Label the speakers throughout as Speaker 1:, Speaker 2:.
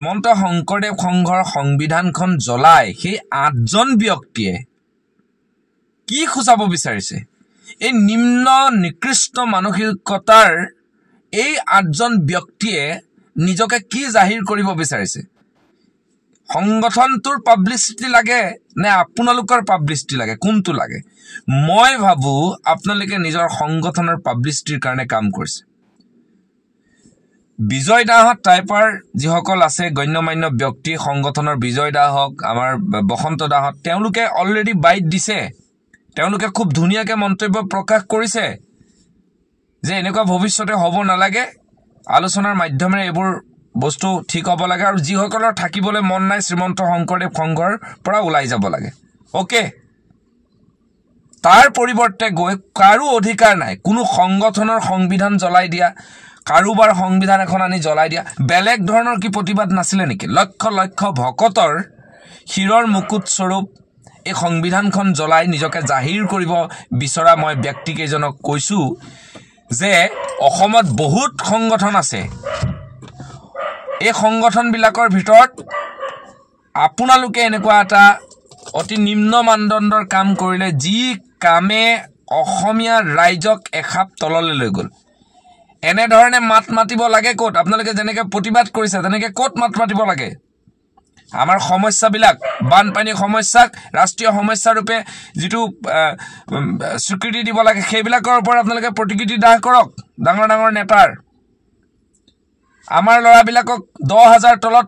Speaker 1: শ্ৰীমন্ত শংকৰদেৱ সংঘৰ সংবিধানখন জ্বলাই সেই 8জন ব্যক্তিয়ে কি খুচাব বিচাৰিছে এই নিম্ন নিকৃষ্ট মানসিকতাৰ এই 8জন ব্যক্তিয়ে নিজকে কি জাহিৰ কৰিব বিচাৰিছে সংগঠনটোৰ পাব্লিচিটি লাগে নে আপোনালোকৰ পাব্লিচিটি লাগে কোনটো লাগে মই ভাবো আপোনালোকে নিজৰ সংগঠনৰ পাব্লিচিটিৰ কাৰণে কাম কৰিছে বিজয় দাহত টাইপাৰ যিসকল আছে গণ্যমান্য ব্যক্তি সংগঠনৰ বিজয় দাহক আমাৰ বসন্ত দাহত তেওঁলোকে অলৰেডি বাইট দিছে তেওঁলোকে খুব ধুনিয়াকে মন্তব্য প্ৰকাশ কৰিছে যে এনেকুৱা ভৱিষ্যতে হ'ব নালাগে আলোচনাৰ মাধ্যমেৰে এবোৰ বস্তু ঠিক হ'ব লাগে আৰু যিসকলৰ থাকিবলৈ মন নাই শ্ৰীমন্ত শংকৰদেৱ সংঘৰ পৰা ওলাই যাব লাগে ওকে তাৰ পৰিৱৰ্তে গৈ কাৰো অধিকাৰ নাই কোনো সংগঠনৰ সংবিধান জ্বলাই দিয়া কাৰোবাৰ সংবিধান এখন আনি জ্বলাই দিয়া বেলেগ ধৰণৰ কি প্ৰতিবাদ নাছিলে নেকি লক্ষ লক্ষ ভকতৰ শিৰৰ মুকুট স্বৰূপ এই সংবিধানখন জ্বলাই নিজকে জাহিৰ কৰিব বিচৰা মই ব্যক্তিকেইজনক কৈছো যে অসমত বহুত সংগঠন আছে এই সংগঠনবিলাকৰ ভিতৰত আপোনালোকে এনেকুৱা এটা অতি নিম্ন মানদণ্ডৰ কাম কৰিলে যি কামে অসমীয়া ৰাইজক এখাপ তললৈ লৈ গ'ল এনে ধৰণে মাত মাতিব লাগে ক'ত আপোনালোকে যেনেকৈ প্ৰতিবাদ কৰিছে তেনেকৈ ক'ত মাত মাতিব লাগে আমাৰ সমস্যাবিলাক বানপানী সমস্যাক ৰাষ্ট্ৰীয় সমস্যা ৰূপে যিটো স্বীকৃতি দিব লাগে সেইবিলাকৰ ওপৰত আপোনালোকে প্ৰতিক্ৰিয়া দাহ কৰক ডাঙৰ ডাঙৰ নেতাৰ আমাৰ ল'ৰাবিলাকক 10,000 তলত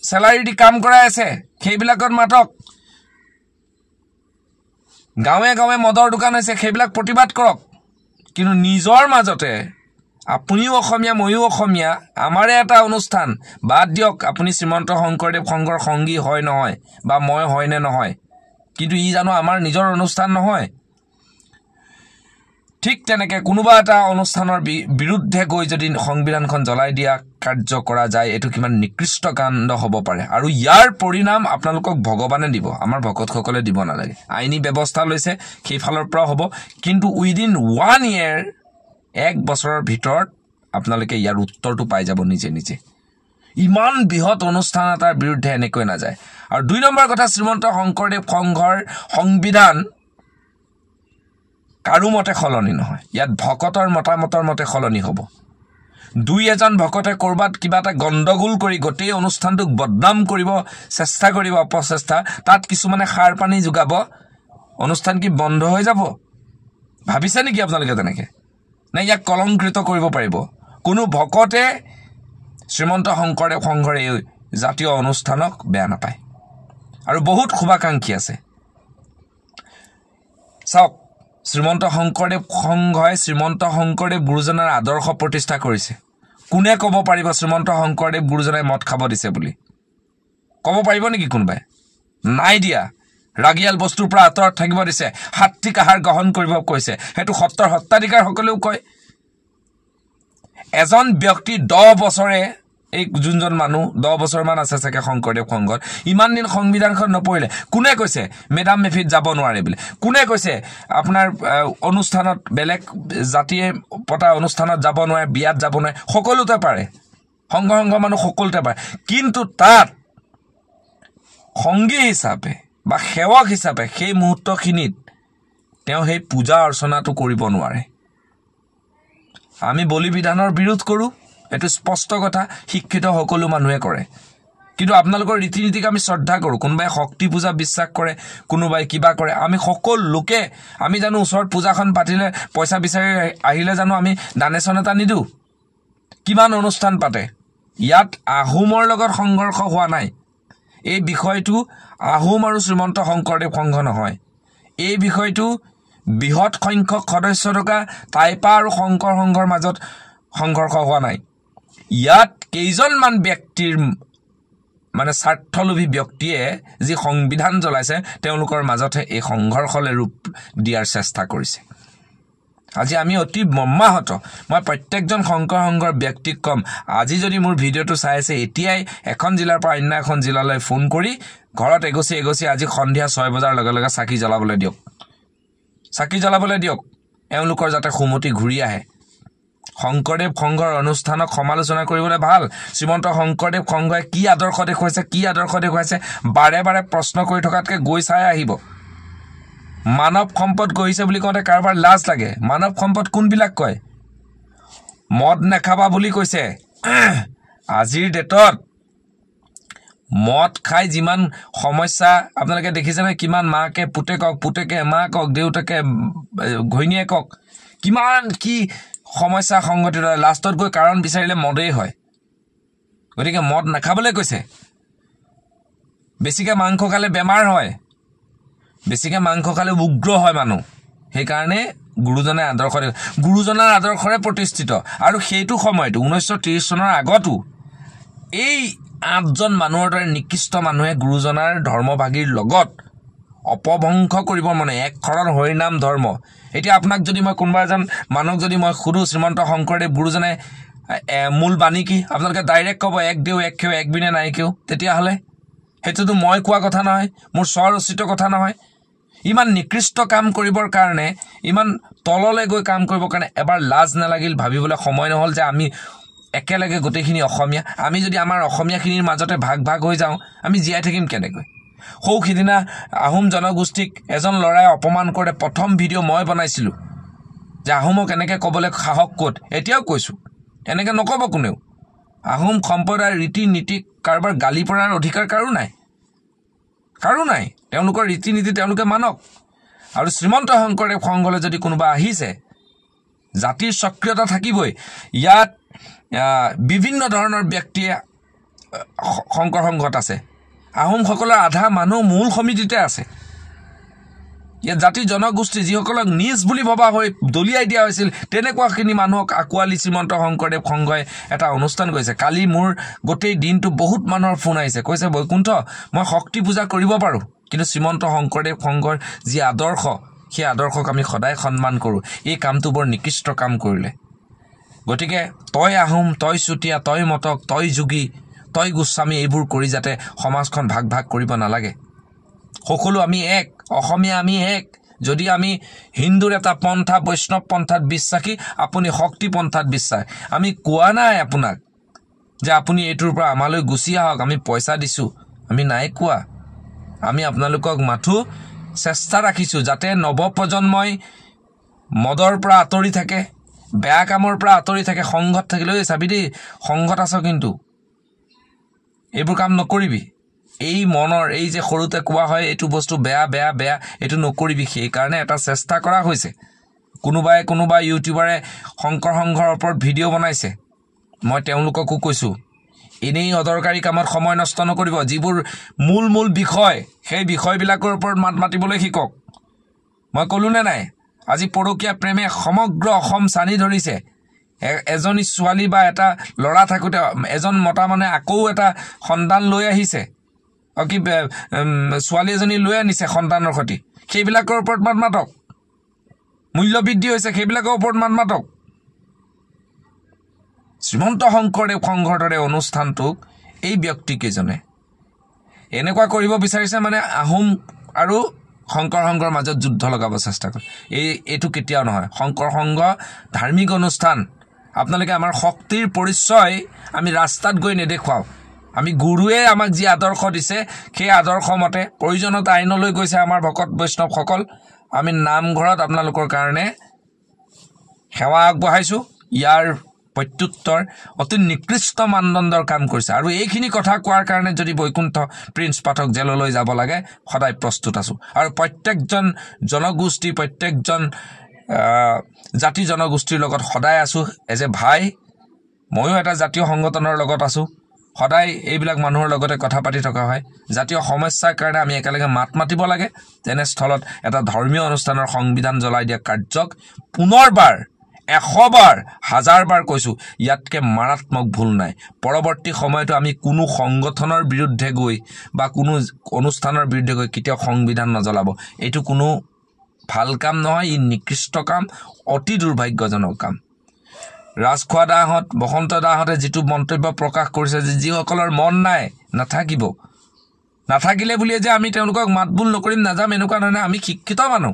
Speaker 1: স্যালাৰি দি কাম কৰাই আছে সেইবিলাকত মাতক গাঁৱে গাঁৱে মদৰ দোকান আছে সেইবিলাক প্ৰতিবাদ কৰক কিন্তু নিজৰ মাজতে আপুনিও অসমীয়া ময়ো অসমীয়া আমাৰে এটা অনুষ্ঠান বাদ দিয়ক আপুনি শ্ৰীমন্ত শংকৰদেৱ সংঘৰ সংগী হয় নহয় বা মই হয় নে নহয় কিন্তু ই জানো আমাৰ নিজৰ অনুষ্ঠান নহয় ঠিক তেনেকৈ কোনোবা এটা অনুষ্ঠানৰ বিৰুদ্ধে গৈ যদি সংবিধানখন জ্বলাই দিয়া কাৰ্য কৰা যায় এটো কিমান নিকৃষ্ট কাণ্ড হ'ব পাৰে আৰু ইয়াৰ পৰিণাম আপোনালোকক ভগৱানে দিব আমাৰ ভকতসকলে দিব নালাগে আইনী ব্যৱস্থা লৈছে সেইফালৰ পৰা হ'ব কিন্তু উইদিন 1 year 1 বছৰৰ ভিতৰত আপোনালোকে ইয়াৰ উত্তৰটো পাই যাব নিজে নিজে ইমান বৃহৎ অনুষ্ঠান এটাৰ বিৰুদ্ধে এনেকৈ নাযায় আৰু 2 নম্বৰ কথা শ্ৰীমন্ত শংকৰদেৱ সংঘৰ সংবিধান কাৰো মতে খলনি নহয় ইয়াত ভকতৰ মতামতৰ মতে খলনি হ'ব 2-এজন ভকতে কৰবাত কিবা এটা গণ্ডগোল কৰি গোটেই অনুষ্ঠানটোক বদনাম কৰিব চেষ্টা কৰিব অপচেষ্টা তাত কিছুমানে খাৰ পানী যোগাব অনুষ্ঠান কি বন্ধ হৈ যাব ভাবিছে নেকি আপোনালোকে তেনেকৈ না ইয়াক কলংকৃত কৰিব পাৰিব কোনো ভকতে শ্ৰীমন্ত শংকৰদেৱ সংঘৰ এই জাতীয় অনুষ্ঠানক বেয়া নাপায় আৰু বহুত শুভাকাংক্ষী আছে চাওক শ্ৰীমন্ত শংকৰদেৱ সংঘই শ্ৰীমন্ত শংকৰদেৱ গুৰুজনাৰ আদৰ্শ প্ৰতিষ্ঠা কৰিছে কোনে ক'ব পাৰিব শ্ৰীমন্ত শংকৰদেৱ গুৰুজনাই মদ খাব দিছে বুলি ক'ব পাৰিব নেকি কোনোবাই নাই দিয়া ৰাগিয়াল বস্তুৰ পৰা আঁতৰত থাকিব দিছে সাত্বিক আহাৰ গ্ৰহণ কৰিব কৈছে হেতু সত্তৰ সত্তাধিকাৰ সকলেও কয় এজন ব্যক্তি 10 বছৰে এই যোনজন মানুহ 10 বছৰ মান আছে চাগে শংকৰদেৱ সংঘত ইমান দিন সংবিধানখন নপঢ়িলে কোনে কৈছে মেডাম মেফিত যাব নোৱাৰে বুলি কোনে কৈছে আপোনাৰ অনুষ্ঠানত বেলেগ জাতিয়ে পতা অনুষ্ঠানত যাব নোৱাৰে বিয়াত যাব নোৱাৰে সকলোতে পাৰে সংঘ মানুহ সকলোতে পাৰে কিন্তু তাত সংগী হিচাপে বা সেৱক হিচাপে সেই মুহূৰ্তখিনিত তেওঁ সেই পূজা অৰ্চনাটো কৰিব নোৱাৰে আমি বলি বিধানৰ বিৰোধ কৰোঁ এটো স্পষ্ট কথা শিক্ষিত সকলো মানুহে কৰে কিন্তু আপোনালোকৰ ৰীতি নীতিক আমি শ্ৰদ্ধা কৰোঁ কোনোবাই শক্তি পূজা বিশ্বাস কৰে কোনোবাই কিবা কৰে আমি সকলো লোকে আমি জানো ওচৰত পূজাখন পাতিলে পইচা বিচাৰি আহিলে জানো আমি দানেচন এটা নিদু কিমান অনুষ্ঠান পাতে ইয়াত আহোমৰ লগত সংঘৰ্ষ হোৱা নাই এই বিষয়টো আহোম আৰু শ্ৰীমন্ত শংকৰদেৱ সংঘ নহয় এই বিষয়টো বৃহৎ সংখ্যক সদস্য থকা টাইপা আৰু শংকৰ সংঘৰ মাজত সংঘৰ্ষ হোৱা নাই ইয়াত কেইজনমান ব্যক্তিৰ মানে স্বাৰ্থলোভী ব্যক্তিয়ে যি সংবিধান জ্বলাইছে তেওঁলোকৰ মাজতহে এই সংঘৰ্ষলৈ ৰূপ দিয়াৰ চেষ্টা কৰিছে আজি আমি অতি মৰ্মাহত মই প্ৰত্যেকজন শংকৰ সংঘৰ ব্যক্তিক কম আজি যদি মোৰ ভিডিঅ'টো চাই আছে এতিয়াই এখন জিলাৰ পৰা অন্য এখন জিলালৈ ফোন কৰি ঘৰত এগছি আজি সন্ধিয়া 6 বজাৰ লগে লগে চাকি জ্বলাবলৈ দিয়ক এওঁলোকৰ যাতে সুমতি ঘূৰি আহে শংকৰদেৱ সংঘৰ অনুষ্ঠানক সমালোচনা কৰিবলৈ ভাল শ্ৰীমন্ত শংকৰদেৱ সংঘই কি আদৰ্শ দেখুৱাইছে বাৰে বাৰে প্ৰশ্ন কৰি থকাতকৈ গৈ চাই আহিব মানৱ সম্পদ গৈছে বুলি কওঁতে কাৰোবাৰ লাজ লাগে মানৱ সম্পদ কোনবিলাক কয় মদ নেখাবা বুলি কৈছে আজিৰ ডেটত মদ খাই যিমান সমস্যা আপোনালোকে দেখিছেনে কিমান মাকে পুতেকে মাকক দেউতাকে ঘৈণীয়েকক কিমান কি সমস্যা সংগঠিত হয় লাষ্টত গৈ কাৰণ বিচাৰিলে মদেই হয় গতিকে মদ নাখাবলৈ কৈছে বেছিকৈ মাংস খালে বেমাৰ হয় বেছিকৈ মাংস খালে উগ্ৰ হয় মানুহ সেইকাৰণে গুৰুজনাৰ আদৰ্শৰে প্ৰতিষ্ঠিত আৰু সেইটো সময়তো 1930 চনৰ আগতো এই 8জন মানুহৰ দৰে নিকৃষ্ট মানুহে গুৰুজনাৰ ধৰ্মভাগীৰ লগত অপভংশ কৰিব মানে এক খৰণ হৰিনাম ধৰ্ম এতিয়া আপোনাক যদি মই কোনোবা এজন মানুহক যদি মই সুধো শ্ৰীমন্ত শংকৰদেৱ গুৰুজনে মূল বাণী কি আপোনালোকে ডাইৰেক্ট ক'ব এক দেও এক খেও এক বিনে নাই কেও তেতিয়াহ'লে সেইটোতো মই কোৱা কথা নহয় মোৰ স্বৰচিত কথা নহয় ইমান নিকৃষ্ট কাম কৰিবৰ কাৰণে ইমান তললৈ গৈ কাম কৰিবৰ কাৰণে এবাৰ লাজ নালাগিল ভাবিবলৈ সময় নহ'ল যে আমি একেলগে গোটেইখিনি অসমীয়া আমি যদি আমাৰ অসমীয়াখিনিৰ মাজতে ভাগ হৈ যাওঁ আমি জীয়াই থাকিম কেনেকৈ সৌখিদিনা আহোম জনগোষ্ঠীক এজন ল'ৰাই অপমান কৰে প্ৰথম ভিডিঅ' মই বনাইছিলোঁ যে আহোমক এনেকৈ ক'বলৈ সাহস ক'ত এতিয়াও কৈছোঁ এনেকৈ নক'ব কোনেও আহোম সম্প্ৰদায়ৰ ৰীতি নীতি কাৰোবাৰ গালি পৰাৰ অধিকাৰ কাৰো নাই তেওঁলোকৰ ৰীতি নীতি তেওঁলোকে মানক আৰু শ্ৰীমন্ত শংকৰদেৱ সংঘলৈ যদি কোনোবা আহিছে জাতিৰ সক্ৰিয়তা থাকিবই ইয়াত বিভিন্ন ধৰণৰ ব্যক্তিয়ে শংকৰ সংঘত আছে আহোমসকলৰ আধা মানুহ মূল সমিতিতে আছে ইয়াত জাতি জনগোষ্ঠী যিসকলক নিজ বুলি ভবা হৈ দলিয়াই দিয়া হৈছিল তেনেকুৱাখিনি মানুহক আঁকোৱালি শ্ৰীমন্ত শংকৰদেৱ সংঘই এটা অনুষ্ঠান কৰিছে কালি মোৰ গোটেই দিনটো বহুত মানুহৰ ফোন আহিছে কৈছে বৈকুণ্ঠ মই শক্তি পূজা কৰিব পাৰোঁ কিন্তু শ্ৰীমন্ত শংকৰদেৱ সংঘৰ যি আদৰ্শ সেই আদৰ্শক আমি সদায় সন্মান কৰোঁ এই কামটো বৰ নিকৃষ্ট কাম কৰিলে গতিকে তই আহোম তই চুতীয়া তই মটক তই যোগী তই গোস্বামী এইবোৰ কৰি যাতে সমাজখন ভাগ কৰিব নালাগে সকলো আমি এক অসমীয়া আমি এক যদি আমি হিন্দুৰ এটা পন্থা বৈষ্ণৱ পন্থাত বিশ্বাসী আপুনি শক্তি পন্থাত বিশ্বাস আমি কোৱা নাই আপোনাক যে আপুনি এইটোৰ পৰা আমালৈ গুচি আহক আমি পইচা দিছোঁ আমি নাই কোৱা আমি আপোনালোকক মাথো চেষ্টা ৰাখিছোঁ যাতে নৱপ্ৰজন্মই মদৰ পৰা আঁতৰি থাকে বেয়া কামৰ পৰা আঁতৰি থাকে সংঘত থাকিলেও চাবি দেই সংঘত আছ কিন্তু এইবোৰ কাম নকৰিবি এই মনৰ এই যে সৰুতে কোৱা হয় এইটো বস্তু বেয়া এইটো নকৰিবি সেইকাৰণে এটা চেষ্টা কৰা হৈছে কোনোবা ইউটিউবাৰে শংকৰ সংঘৰ ওপৰত ভিডিঅ' বনাইছে মই তেওঁলোককো কৈছোঁ এনেই অদৰকাৰী কামত সময় নষ্ট নকৰিব যিবোৰ মূল বিষয় সেই বিষয়বিলাকৰ ওপৰত মাতিবলৈ শিকক মই ক'লো নে নাই আজি পৰকীয়া প্ৰেমে সমগ্ৰ অসম চানি ধৰিছে এজনী ছোৱালী বা এটা ল'ৰা থাকোঁতে এজন মতা মানে আকৌ এটা সন্তান লৈ আহিছে কি ছোৱালী এজনী লৈ আনিছে সন্তানৰ সৈতে সেইবিলাকৰ ওপৰত মাতক মূল্যবৃদ্ধি হৈছে সেইবিলাকৰ ওপৰত মাতক শ্ৰীমন্ত শংকৰদেৱ সংঘৰ দৰে অনুষ্ঠানটোক এই ব্যক্তিকেইজনে এনেকুৱা কৰিব বিচাৰিছে মানে আহোম আৰু শংকৰ সংঘৰ মাজত যুদ্ধ লগাব চেষ্টা কৰে এইটো কেতিয়াও নহয় শংকৰ সংঘ ধাৰ্মিক অনুষ্ঠান আপোনালোকে আমাৰ শক্তিৰ পৰিচয় আমি ৰাস্তাত গৈ নেদেখুৱাওঁ আমি গুৰুৱে আমাক যি আদৰ্শ দিছে সেই আদৰ্শ মতে প্ৰয়োজনত আইনলৈ গৈছে আমাৰ ভকত বৈষ্ণৱসকল আমি নামঘৰত আপোনালোকৰ কাৰণে সেৱা আগবঢ়াইছোঁ ইয়াৰ প্ৰত্যুত্তৰ অতি নিকৃষ্ট মানদণ্ডৰ কাম কৰিছে আৰু এইখিনি কথা কোৱাৰ কাৰণে যদি বৈকুণ্ঠ প্ৰিন্স পাঠক জেললৈ যাব লাগে সদায় প্ৰস্তুত আছোঁ আৰু প্ৰত্যেকজন জনগোষ্ঠী প্ৰত্যেকজন জাতি জনগোষ্ঠীৰ লগত সদায় আছোঁ এজ এ ভাই ময়ো এটা জাতীয় সংগঠনৰ লগত আছোঁ সদায় এইবিলাক মানুহৰ লগতে কথা পাতি থকা হয় জাতীয় সমস্যাৰ কাৰণে আমি একেলগে মাতিব লাগে তেনেস্থলত এটা ধৰ্মীয় অনুষ্ঠানৰ সংবিধান জ্বলাই দিয়া কাৰ্যক পুনৰবাৰ 100 বাৰ 1000 বাৰ কৈছোঁ ইয়াতকৈ মাৰাত্মক ভুল নাই পৰৱৰ্তী সময়তো আমি কোনো সংগঠনৰ বিৰুদ্ধে গৈ বা কোনো অনুষ্ঠানৰ বিৰুদ্ধে গৈ কেতিয়াও সংবিধান নজ্বলাব এইটো কোনো ভাল কাম নহয় ই নিকৃষ্ট কাম অতি দুৰ্ভাগ্যজনক কাম ৰাজখোৱা দাহঁত বসন্ত দাহঁতে যিটো মন্তব্য প্ৰকাশ কৰিছে যে যিসকলৰ মন নাই নাথাকিলে বুলিয়ে যে আমি তেওঁলোকক মাতবোল নকৰিম নাযাম এনেকুৱা নহয় আমি শিক্ষিত মানুহ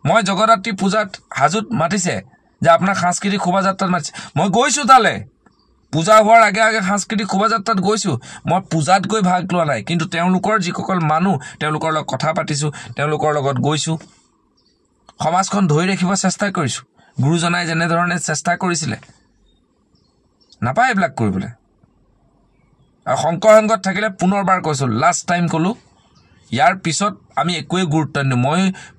Speaker 1: মই জগদ্ধাত্ৰী পূজাত হাজোত মাতিছে যে আপোনাৰ সাংস্কৃতিক শোভাযাত্ৰাত মাতিছে মই গৈছোঁ তালৈ পূজা হোৱাৰ আগে আগে সাংস্কৃতিক শোভাযাত্ৰাত গৈছোঁ মই পূজাত গৈ ভাগ লোৱা নাই কিন্তু তেওঁলোকৰ যিসকল মানুহ তেওঁলোকৰ লগত কথা পাতিছোঁ তেওঁলোকৰ লগত গৈছোঁ সমাজখন ধৰি ৰাখিব চেষ্টা কৰিছোঁ গুৰুজনাই যেনেধৰণে চেষ্টা কৰিছিলে নাপায় এইবিলাক কৰিবলৈ আৰু শংকৰ সংঘত থাকিলে পুনৰবাৰ কৈছোঁ লাষ্ট টাইম ক'লোঁ ইয়াৰ পিছত আমি একোৱে গুৰুত্ব নিদিওঁ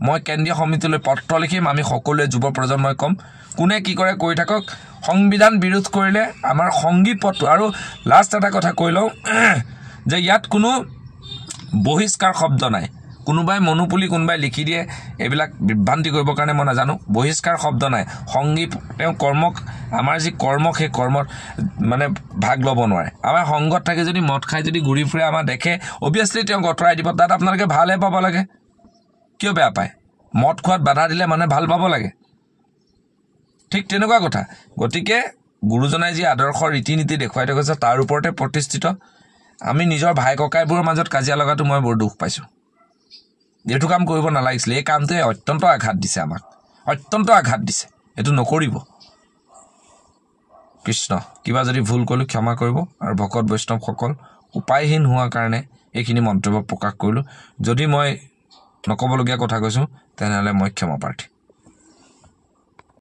Speaker 1: মই কেন্দ্ৰীয় সমিতিলৈ পত্ৰ লিখিম আমি সকলোৱে যুৱ প্ৰজন্মই ক'ম কোনে কি কৰে কৰি থাকক সংবিধান বিৰোধ কৰিলে আমাৰ সংগী পত্ৰ আৰু লাষ্ট এটা কথা কৈ লওঁ যে ইয়াত কোনো বহিষ্কাৰ শব্দ নাই কোনোবাই মনোপুলি কোনোবাই লিখি দিয়ে এইবিলাক বিভ্ৰান্তি কৰিবৰ কাৰণে মই নাজানো বহিষ্কাৰ শব্দ নাই সংগী তেওঁ কৰ্মক আমাৰ যি কৰ্ম সেই কৰ্মত মানে ভাগ ল'ব নোৱাৰে আমাৰ সংঘত থাকি যদি মদ খাই যদি ঘূৰি ফুৰে আমাৰ দেখে অভিয়াছলি তেওঁ গতৰাই দিব তাত আপোনালোকে ভালহে পাব লাগে কিয় বেয়া পায় মদ খোৱাত বাধা দিলে মানে ভাল পাব লাগে ঠিক তেনেকুৱা কথা গতিকে গুৰুজনাই যি আদৰ্শ ৰীতি নীতি দেখুৱাই থৈ গৈছে তাৰ ওপৰতে প্ৰতিষ্ঠিত আমি নিজৰ ভাই ককাইবোৰৰ মাজত কাজিয়া লগাটো মই বৰ দুখ পাইছোঁ এইটো কাম কৰিব নালাগিছিলে এই কামটোৱে অত্যন্ত আঘাত দিছে আমাক অত্যন্ত আঘাত দিছে এইটো নকৰিব কৃষ্ণ কিবা যদি ভুল কৰিলোঁ ক্ষমা কৰিব আৰু ভকত বৈষ্ণৱসকল উপায়হীন হোৱাৰ কাৰণে এইখিনি মন্তব্য প্ৰকাশ কৰিলোঁ যদি মই নক'বলগীয়া কথা কৈছোঁ তেনেহ'লে মই ক্ষমা প্ৰাৰ্থী